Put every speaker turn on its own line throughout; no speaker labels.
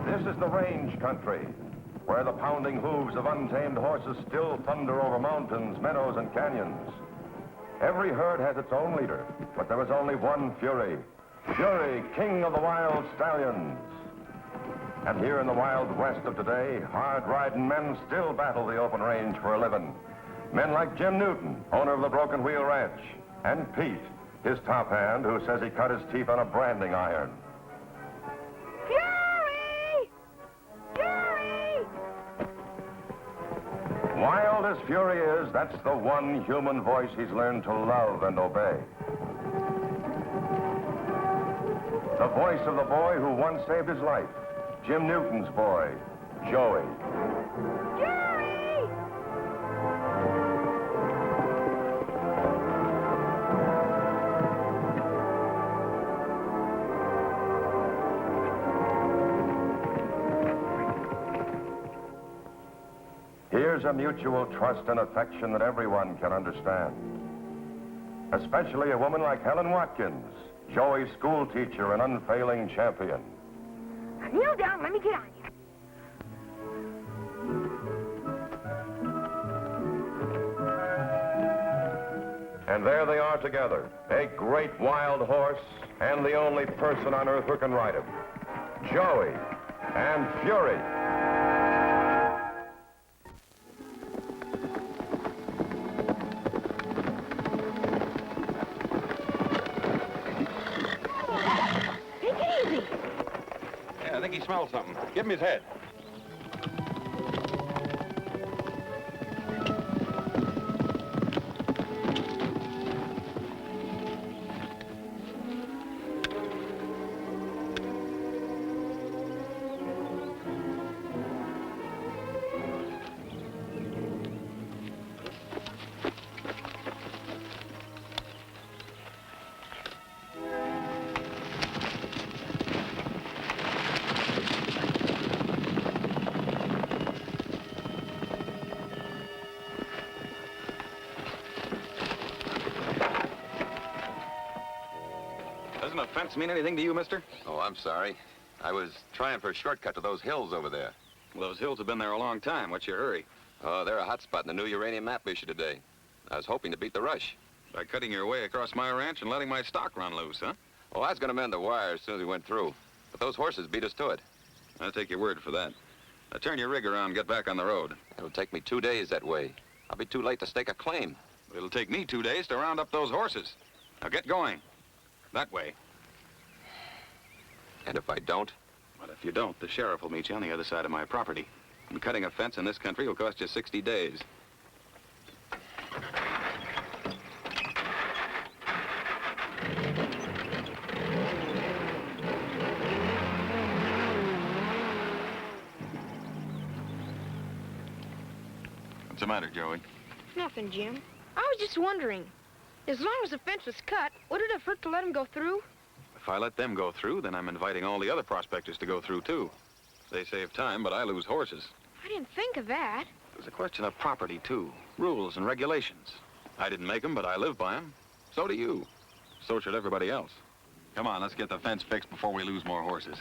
This is the range country, where the pounding hooves of untamed horses still thunder over mountains, meadows, and canyons. Every herd has its own leader, but there is only one Fury. Fury, king of the wild stallions. And here in the wild west of today, hard-riding men still battle the open range for a living. Men like Jim Newton, owner of the Broken Wheel Ranch, and Pete, his top hand, who says he cut his teeth on a branding iron.
Fury! Fury!
Wild as Fury is, that's the one human voice he's learned to love and obey. The voice of the boy who once saved his life, Jim Newton's boy, Joey.
Fury!
Here's a mutual trust and affection that everyone can understand. Especially a woman like Helen Watkins, Joey's school teacher and unfailing champion.
Now kneel down, let me get on you.
And there they are together, a great wild horse and the only person on earth who can ride him. Joey and Fury.
I think he smells something. Give him his head. Doesn't a fence mean anything to you, mister?
Oh, I'm sorry. I was trying for a shortcut to those hills over there.
Well, those hills have been there a long time. What's your hurry?
Oh, they're a hot spot in the new uranium map issue today. I was hoping to beat the rush.
By cutting your way across my ranch and letting my stock run loose, huh?
Oh, I was going to mend the wire as soon as we went through. But those horses beat us to it.
I'll take your word for that. Now turn your rig around and get back on the road.
It'll take me 2 days that way. I'll be too late to stake a claim.
It'll take me 2 days to round up those horses. Now get going. That way.
And if I don't?
Well, if you don't, the sheriff will meet you on the other side of my property. And cutting a fence in this country will cost you 60 days. What's the matter, Joey?
Nothing, Jim. I was just wondering, as long as the fence was cut, would it have hurt to let him go through?
If I let them go through, then I'm inviting all the other prospectors to go through, too. They save time, but I lose horses.
I didn't think of that.
There's a question of property, too. Rules and regulations. I didn't make them, but I live by them. So do you. So should everybody else. Come on, let's get the fence fixed before we lose more horses.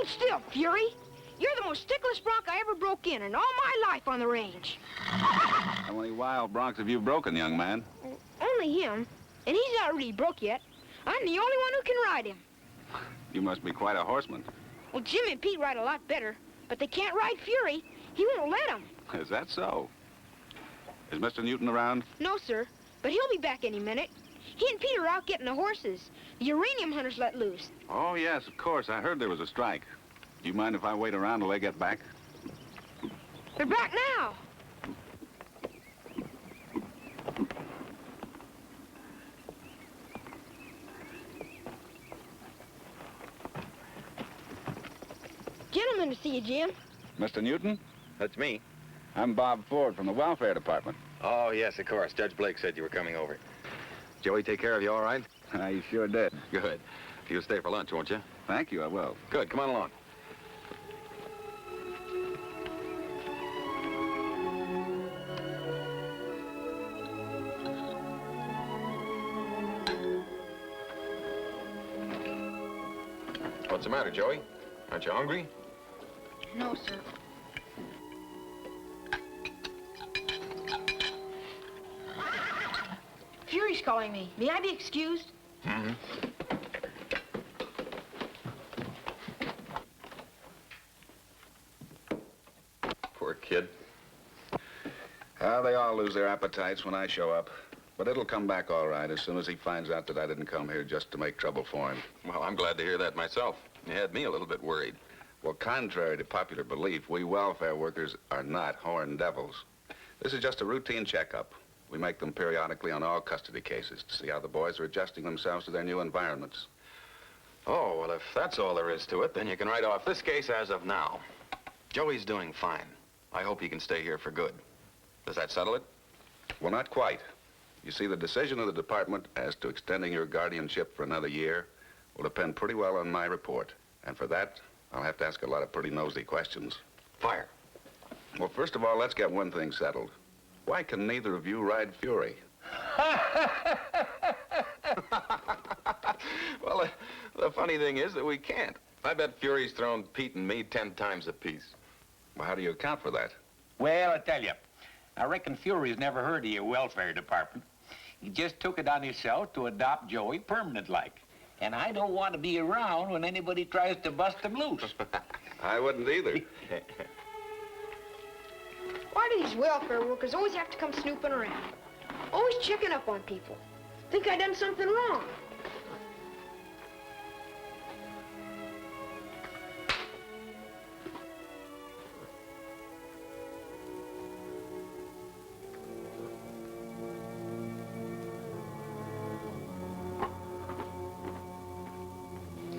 Still, Fury, you're the most sticklest bronc I ever broke in all my life on the range.
How many wild broncs have you broken, young man?
Only him, and he's not really broke yet. I'm the only one who can ride him.
You must be quite a horseman.
Well, Jim and Pete ride a lot better, but they can't ride Fury. He won't let them.
Is that so? Is Mr. Newton around?
No, sir, but he'll be back any minute. He and Pete are out getting the horses. The uranium hunters let loose.
Oh, yes, of course. I heard there was a strike. Do you mind if I wait around till they get back?
They're back now. gentleman to see you, Jim.
Mr. Newton?
That's me.
I'm Bob Ford from the Welfare Department.
Oh, yes, of course. Judge Blake said you were coming over. Joey take care of you all right?
I sure did.
Good. You'll stay for lunch, won't you?
Thank you, I will.
Good. Come on along. What's the matter, Joey? Aren't you hungry?
No, sir. Fury's calling me. May I be excused?
Mm-hmm. Poor kid.
They all lose their appetites when I show up. But it'll come back all right as soon as he finds out that I didn't come here just to make trouble for him.
Well, I'm glad to hear that myself. You had me a little bit worried.
Well, contrary to popular belief, we welfare workers are not horned devils. This is just a routine checkup. We make them periodically on all custody cases to see how the boys are adjusting themselves to their new environments.
Oh, well, if that's all there is to it, then you can write off this case as of now. Joey's doing fine. I hope he can stay here for good. Does that settle it?
Well, not quite. You see, the decision of the department as to extending your guardianship for another year will depend pretty well on my report. And for that, I'll have to ask a lot of pretty nosy questions.
Fire.
Well, first of all, let's get one thing settled. Why can neither of you ride Fury?
Well, the funny thing is that we can't. I bet Fury's thrown Pete and me 10 times apiece.
Well, how do you account for that?
Well, I tell you, I reckon Fury's never heard of your welfare department. He just took it on himself to adopt Joey permanent-like. And I don't want to be around when anybody tries to bust him loose.
I wouldn't either.
Why do these welfare workers always have to come snooping around? Always checking up on people. Think I done something wrong.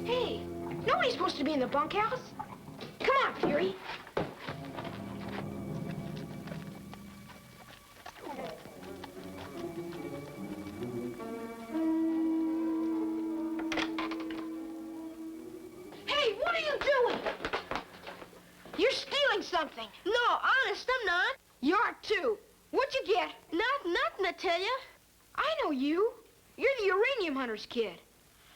Hey, nobody's supposed to be in the bunkhouse. Come on, Fury. Something.
No, honest, I'm not.
You are too. What'd you get?
Nothing, I tell you.
I know you. You're the uranium hunter's kid.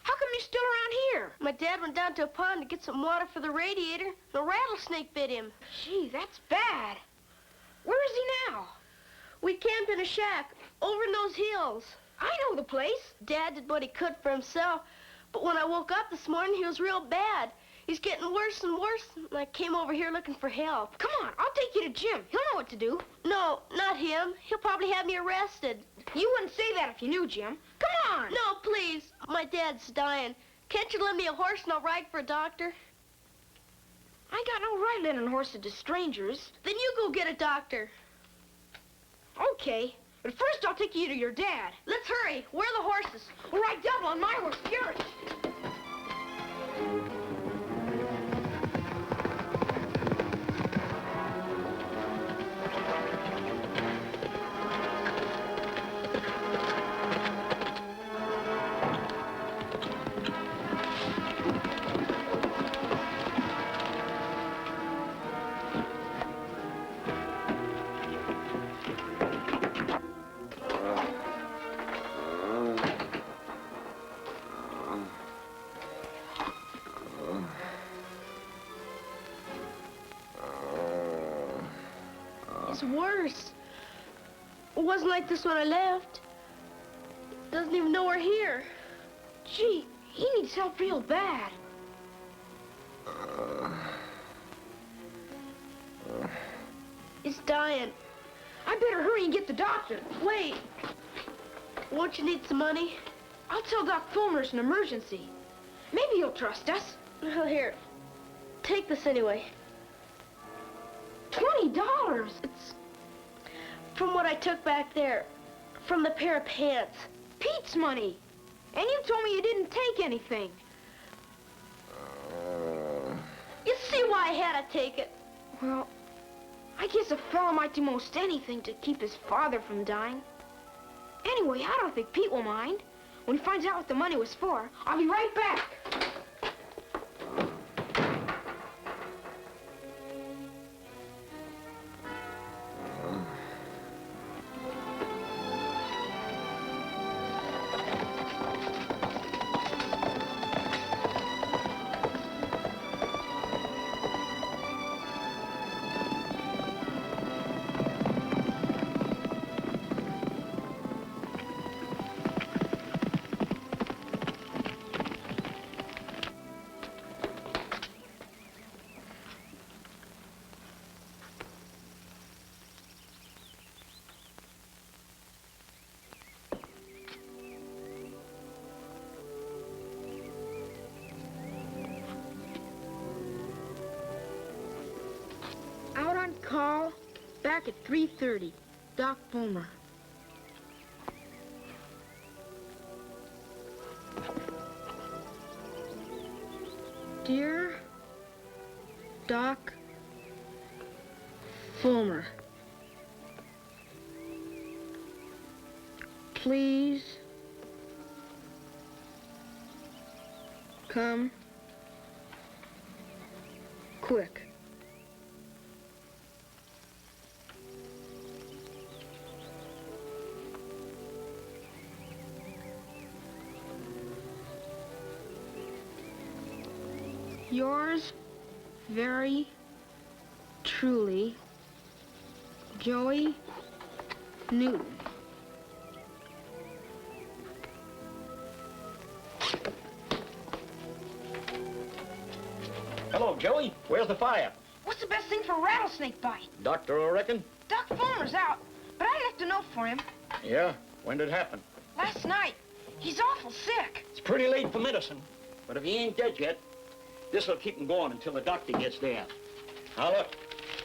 How come you're still around here?
My dad went down to a pond to get some water for the radiator, and a rattlesnake bit him.
Gee, that's bad. Where is he now?
We camped in a shack over in those hills.
I know the place.
Dad did what he could for himself, but when I woke up this morning, he was real bad. He's getting worse and worse, and I came over here looking for help.
Come on, I'll take you to Jim. He'll know what to do.
No, not him. He'll probably have me arrested.
You wouldn't say that if you knew Jim. Come on!
No, please. My dad's dying. Can't you lend me a horse and I'll ride for a doctor?
I ain't got no right lending horses to strangers.
Then you go get a doctor.
Okay, but first I'll take you to your dad.
Let's hurry. Where are the horses?
We'll ride double on my horse, Fury.
It's worse. It wasn't like this when I left. Doesn't even know we're here.
Gee, he needs help real bad.
He's dying.
I better hurry and get the doctor.
Wait. Won't you need some money?
I'll tell Doc Fulmer it's an emergency. Maybe he'll trust us.
Well, here. Take this anyway.
$20?
It's from what I took back there. From the pair of pants.
Pete's money. And you told me you didn't take anything.
You see why I had to take it.
Well, I guess a fella might do most anything to keep his father from dying. Anyway, I don't think Pete will mind. When he finds out what the money was for, I'll be right back. Out on call, back at 3:30. Doc Fulmer. Dear Doc Fulmer, please come quick. Yours very truly, Joey Newton.
Hello, Joey. Where's the fire?
What's the best thing for a rattlesnake bite?
Doctor, I reckon?
Doc Fulmer's out, but I left a note for him.
Yeah? When did it happen?
Last night. He's awful sick.
It's pretty late for medicine. But if he ain't dead yet, this'll keep him going until the doctor gets there. Now, look.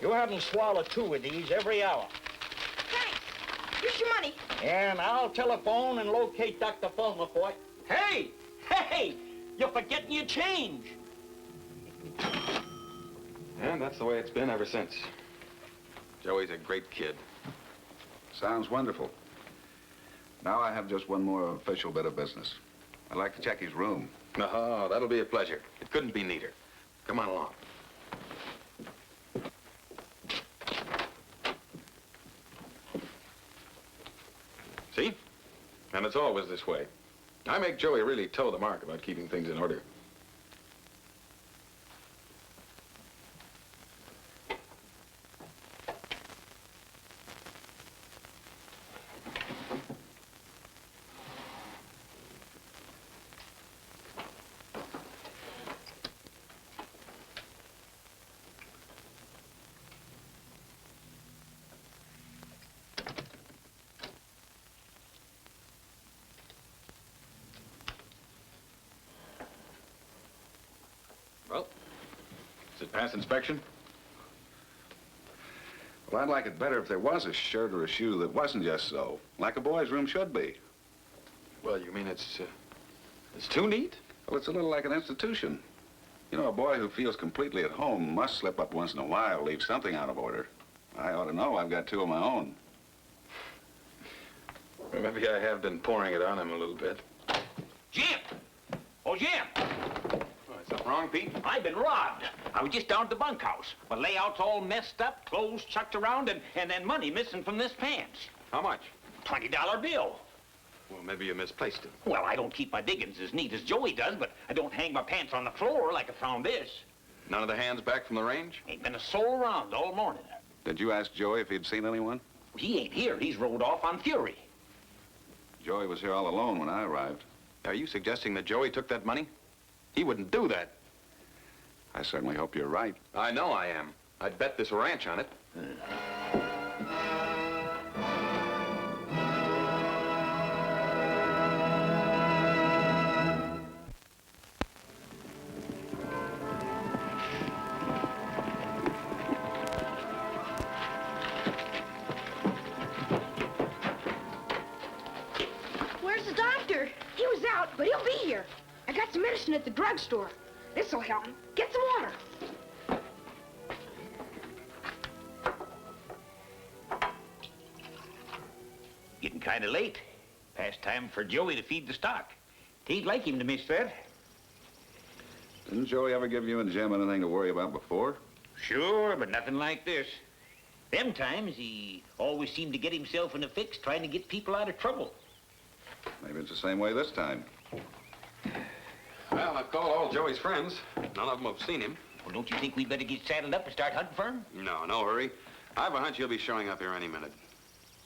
You have him swallow 2 of these every hour.
Thanks. Here's your money.
And I'll telephone and locate Dr. Fulmer for it. Hey! Hey! You're forgetting your change.
And that's the way it's been ever since. Joey's a great kid.
Sounds wonderful. Now I have just one more official bit of business. I'd like to check his room.
Oh, that'll be a pleasure. It couldn't be neater. Come on along. See? And it's always this way. I make Joey really toe the mark about keeping things in order. Well, does it pass inspection?
Well, I'd like it better if there was a shirt or a shoe that wasn't just so, like a boy's room should be.
Well, you mean it's too neat?
Well, it's a little like an institution. You know, a boy who feels completely at home must slip up once in a while, leave something out of order. I ought to know. I've got 2 of my own.
Well, maybe I have been pouring it on him a little bit.
Jim! Oh, Jim!
Oh, is something wrong, Pete?
I've been robbed. I was just down at the bunkhouse. My layout's all messed up, clothes chucked around, and then money missing from this pants.
How much?
$20 bill.
Well, maybe you misplaced it.
Well, I don't keep my diggings as neat as Joey does, but I don't hang my pants on the floor like I found this.
None of the hands back from the range?
Ain't been a soul around all morning.
Did you ask Joey if he'd seen anyone?
He ain't here. He's rode off on Fury.
Joey was here all alone when I arrived.
Are you suggesting that Joey took that money? He wouldn't do that.
I certainly hope you're right.
I know I am. I'd bet this ranch on it.
Where's the doctor? He was out, but he'll be here. I got some medicine at the drugstore. This'll help him. Get some water.
kind of late. Past time for Joey to feed the stock. Tain't like him to miss that.
Didn't Joey ever give you and Jim anything to worry about before?
Sure, but nothing like this. Them times, he always seemed to get himself in a fix trying to get people out of trouble.
Maybe it's the same way this time.
Well, I've called all Joey's friends. None of them have seen him.
Well, don't you think we better get saddled up and start hunting for him?
No, no hurry. I have a hunch he'll be showing up here any minute.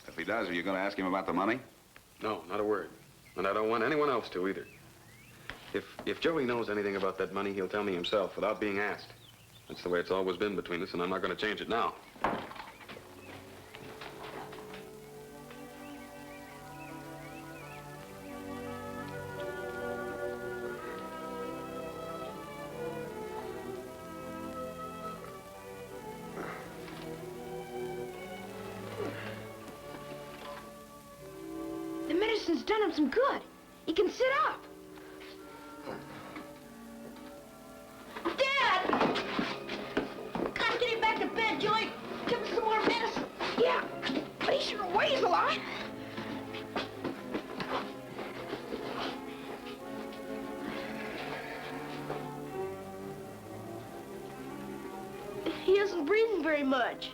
If he does, are you going to ask him about the money?
No, not a word. And I don't want anyone else to either. If Joey knows anything about that money, he'll tell me himself without being asked. That's the way it's always been between us, and I'm not going to change it now.
The medicine's done him some good. He can sit up.
Dad! Gotta get him back to bed, Joey. Give him some more medicine.
Yeah, but he sure weighs a lot.
He isn't breathing very much.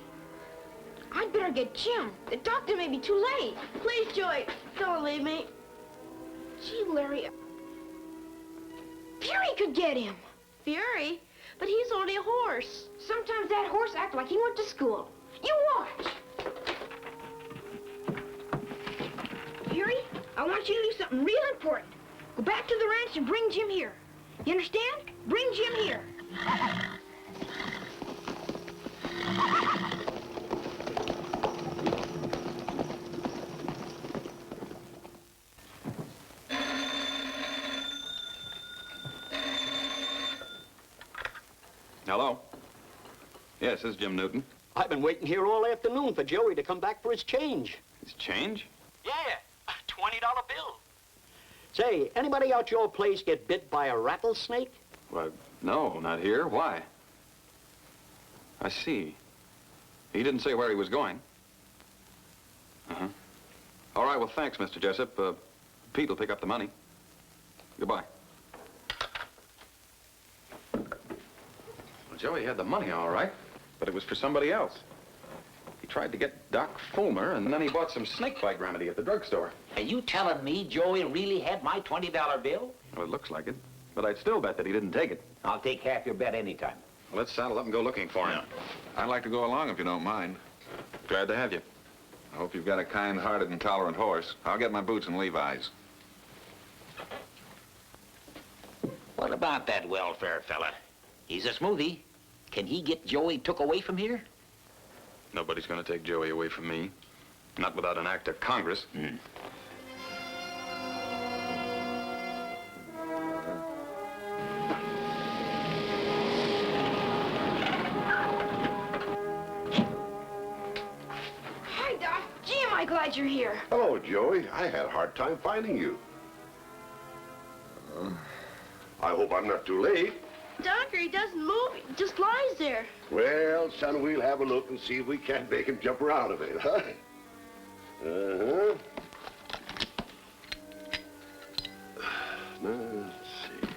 I'd better get Jim. The doctor may be too late.
Please, Joey, don't leave me.
Gee, Larry. Fury could get him.
Fury? But he's only a horse.
Sometimes that horse acts like he went to school. You watch. Fury, I want you to do something real important. Go back to the ranch and bring Jim here. You understand? Bring Jim here.
Hello? Yes, this is Jim Newton.
I've been waiting here all afternoon for Joey to come back for his change.
His change?
Yeah, a $20 bill. Say, anybody out your place get bit by a rattlesnake?
Why, no, not here. Why? I see. He didn't say where he was going. Uh-huh. All right, well, thanks, Mr. Jessup. Pete will pick up the money. Goodbye. Well, Joey had the money, all right, but it was for somebody else. He tried to get Doc Fulmer, and then he bought some snakebite remedy at the drugstore.
Are you telling me Joey really had my $20 bill?
Well, it looks like it, but I'd still bet that he didn't take it.
I'll take half your bet anytime.
Well, let's saddle up and go looking for him.
I'd like to go along if you don't mind.
Glad to have you.
I hope you've got a kind-hearted and tolerant horse. I'll get my boots and Levi's.
What about that welfare fella? He's a smoothie. Can he get Joey took away from here?
Nobody's going to take Joey away from me. Not without an act of Congress.
Hi, Doc. Gee, am I glad you're here.
Hello, Joey. I had a hard time finding you. I hope I'm not too late.
Doctor, he doesn't move. He just lies there.
Well, son, we'll have a look and see if we can't make him jump around a bit, huh? Uh-huh. Now, let's see.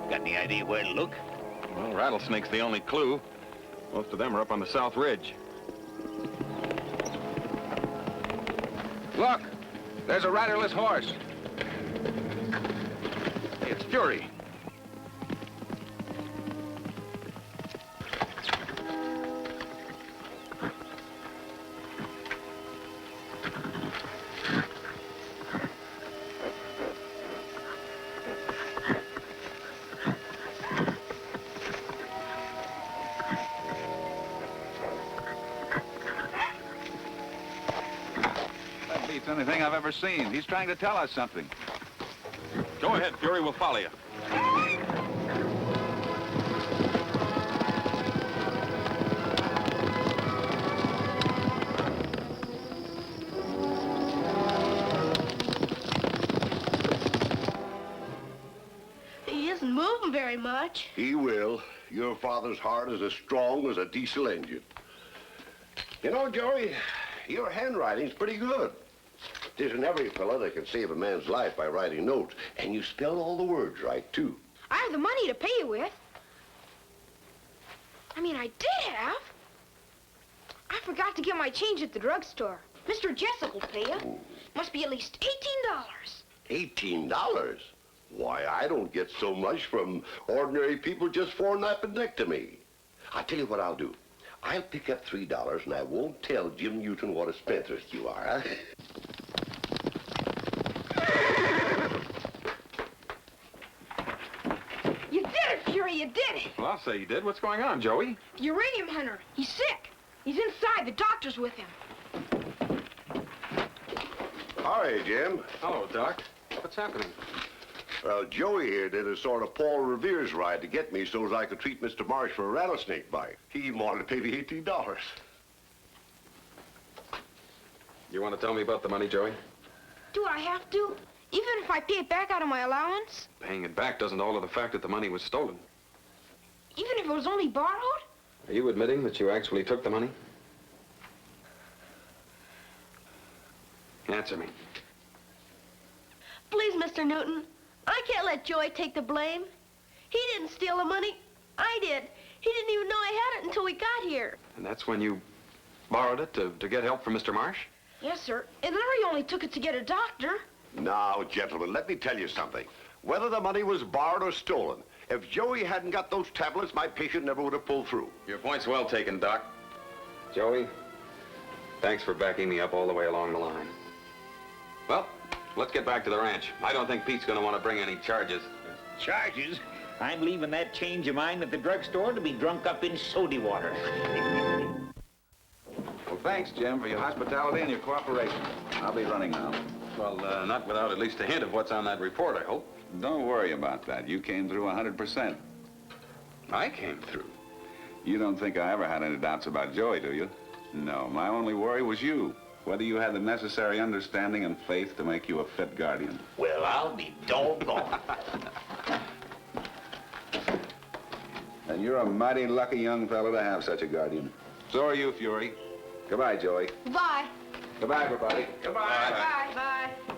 Got any idea where to look?
Well, rattlesnake's the only clue. Most of them are up on the south ridge.
Look, there's a riderless horse.
It's Fury.
Beats anything I've ever seen. He's trying to tell us something.
Go ahead, Fury. We'll follow you.
He isn't moving very much.
He will. Your father's heart is as strong as a diesel engine. You know, Joey, your handwriting's pretty good. It isn't every fella that can save a man's life by writing notes. And you spelled all the words right, too.
I have the money to pay you with. I mean, I did have. I forgot to get my change at the drugstore. Mr. Jessup will pay you.
Ooh.
Must be at least $18.
$18? Why, I don't get so much from ordinary people just for an appendectomy. I'll tell you what I'll do. I'll pick up $3 and I won't tell Jim Newton what a spendthrift you are, huh?
You did it, Fury, you did it.
Well, I'll say you did. What's going on, Joey?
The uranium hunter. He's sick. He's inside. The doctor's with him.
Hi, Jim.
Hello, Doc. What's happening?
Well, Joey here did a sort of Paul Revere's ride to get me so as I could treat Mr. Marsh for a rattlesnake bite. He even wanted to pay me $18.
You want to tell me about the money, Joey?
Do I have to? Even if I pay it back out of my allowance?
Paying it back doesn't alter the fact that the money was stolen.
Even if it was only borrowed?
Are you admitting that you actually took the money? Answer me.
Please, Mr. Newton, I can't let Joey take the blame. He didn't steal the money. I did. He didn't even know I had it until we got here.
And that's when you borrowed it to get help from Mr. Marsh?
Yes, sir. And Larry only took it to get a doctor.
Now, gentlemen, let me tell you something. Whether the money was borrowed or stolen, if Joey hadn't got those tablets, my patient never would have pulled through.
Your point's well taken, Doc. Joey, thanks for backing me up all the way along the line. Well, let's get back to the ranch. I don't think Pete's going to want to bring any charges.
Charges? I'm leaving that change of mine at the drugstore to be drunk up in soda water.
Well, thanks, Jim, for your hospitality and your cooperation. I'll be running now.
Well, not without at least a hint of what's on that report, I hope.
Don't worry about that. You came through 100%.
I came through.
You don't think I ever had any doubts about Joey, do you? No, my only worry was you. Whether you had the necessary understanding and faith to make you a fit guardian.
Well, I'll be doggone.
And you're a mighty lucky young fellow to have such a guardian. So are you, Fury. Goodbye, Joey.
Goodbye.
Goodbye, everybody.
Goodbye.
Bye. Bye.